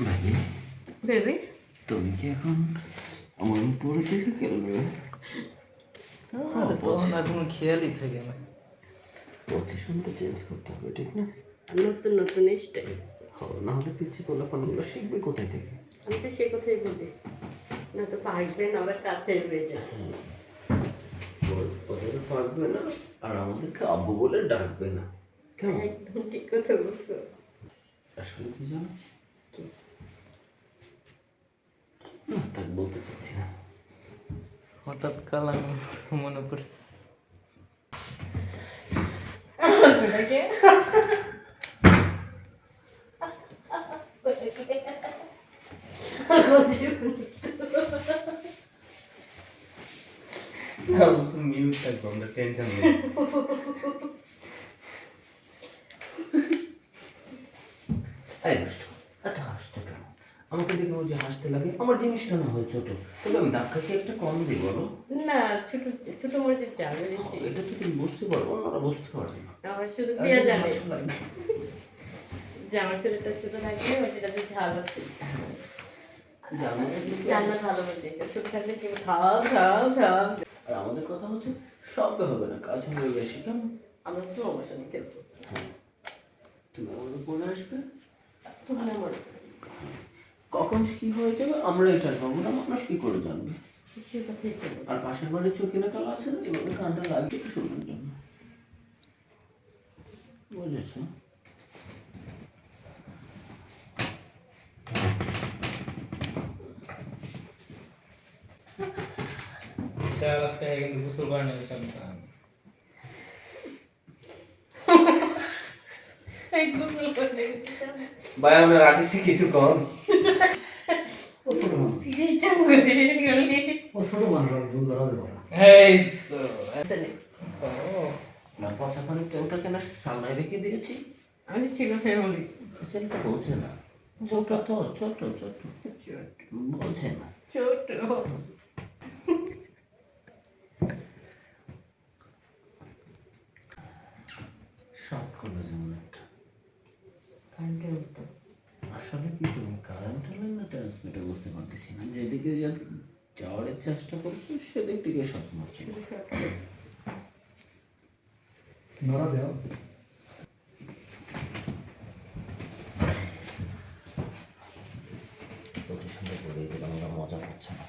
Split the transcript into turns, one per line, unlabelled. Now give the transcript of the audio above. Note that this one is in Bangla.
বেবি,
বেবি
তুমি কি এখন আমার উপরে থেকে খেলবে?
তখন আর কোনো খেয়ালই থাকে না।
পজিশনটা চেঞ্জ করতে হবে, ঠিক না?
নতুন নতুন স্টাইল।
না হলে পিছিয়ে পোলাপানগুলো শিখবে কোথায় থেকে?
আমি তো সে কথাই বলি, না তো পারবে না, আবার কাছে হয়ে যায়।
ওদের পারবে না আর আমাদেরকে আব্বু বলে ডাকবে না, কেমন?
একদম ঠিক কথা বলছো।
আসলে কি জানো,
কি?
না তাকে বলতে চাচ্ছি না।
হঠাৎ কালাম মনে পড়ছে। মিউট থাকবো, আমরা টেনশন নেই।
এই দুষ্ট, এত হাসছো কেন? আমাকে দেখে ওই যে হাসতে লাগে, আমার জিনিসটা না হয় ছোট, তবে আমি ধাক্কা খেয়ে একটা কম দিই বলো।
না, ছোট ছোট মরিচের চাল বেশি।
এটা তো তুমি বুঝতে পারবো, অন্যরা বুঝতে পারবে না।
আমার শুধু প্রিয়া জানে যে আমার ছেলেটা ছোট থাকলে ওর সেটাতে ঝাল আছে। রান্না ভালো মতো ছোট থাকলে কেউ খাও খাও খাও।
আর আমাদের কথা হচ্ছে শব্দ হবে না, কাজ হবে বেশি, কেমন?
আমরা তো অবশ্যই খেলবো।
হ্যাঁ, তুমি আমাদের পড়ে আসবে,
তুমি আমার
কখন কি হয়ে যাবে আমরা এটা পাবো না, মানুষ কি করে জানবে?
সে কথাই বলবো।
আর পাশের বাড়ির চোখে কাল আছে না, এভাবে কানটা লাগিয়ে একটু শোনার জন্য, বুঝেছো?
চাল আজকে কিন্তু গোসল করে নেবে সন্তান।
ভাই আমরা আর্টিস্টে কিছু কম
এই তো
না পয়সা খানিকটা ওটা কেন সামনে রেখে দিয়েছি,
আমি সে কথাই বলি।
ছেলেটা বোঝে না, ছোট তো ছোট ছোট বোঝে না।
ছোট
শর্ট করবে যেমন একটা
কারেন্টের মতো।
আসলে কি তুমি কারেন্ট হলেন না ট্রান্সমিটার বুঝতে পারতেছি না, যেদিকে যাওয়ার চেষ্টা করছো সেদিক থেকে শর্ট মারছো।
নড়া দেও
পজিশনটা করে দিলাম, আমরা মজা করছে না।